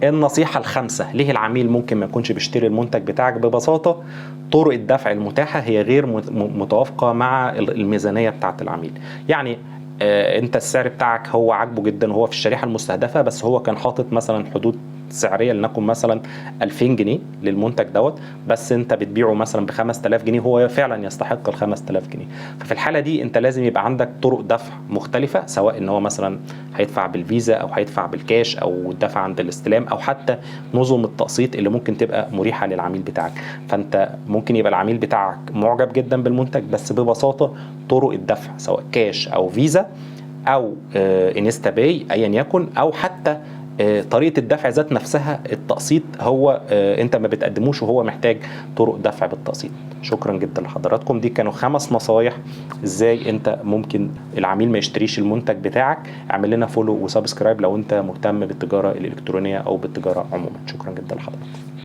النصيحة الخامسة ليه العميل ممكن ما يكونش بيشتري المنتج بتاعك؟ ببساطة طرق الدفع المتاحة هي غير متوافقة مع الميزانية بتاعة العميل. يعني انت السعر بتاعك هو عاجبه جدا وهو في الشريحة المستهدفة، بس هو كان حاطط مثلا حدود سعريه لنكن مثلا 2000 جنيه للمنتج دوت، بس انت بتبيعه مثلا ب 5000 جنيه، هو فعلا يستحق ال 5000 جنيه. ففي الحاله دي انت لازم يبقى عندك طرق دفع مختلفه، سواء ان هو مثلا هيدفع بالفيزا او هيدفع بالكاش او الدفع عند الاستلام، او حتى نظم التقسيط اللي ممكن تبقى مريحه للعميل بتاعك. فانت ممكن يبقى العميل بتاعك معجب جدا بالمنتج، بس ببساطه طرق الدفع سواء كاش او فيزا او انستا باي ايا يكن، او حتى طريقه الدفع ذات نفسها التقسيط هو انت ما بتقدموش وهو محتاج طرق دفع بالتقسيط. شكرا جدا لحضراتكم. دي كانوا 5 نصايح ازاي انت ممكن العميل ما يشتريش المنتج بتاعك. اعمل لنا فولو وسبسكرايب لو انت مهتم بالتجاره الالكترونيه او بالتجاره عموما. شكرا جدا لحضراتكم.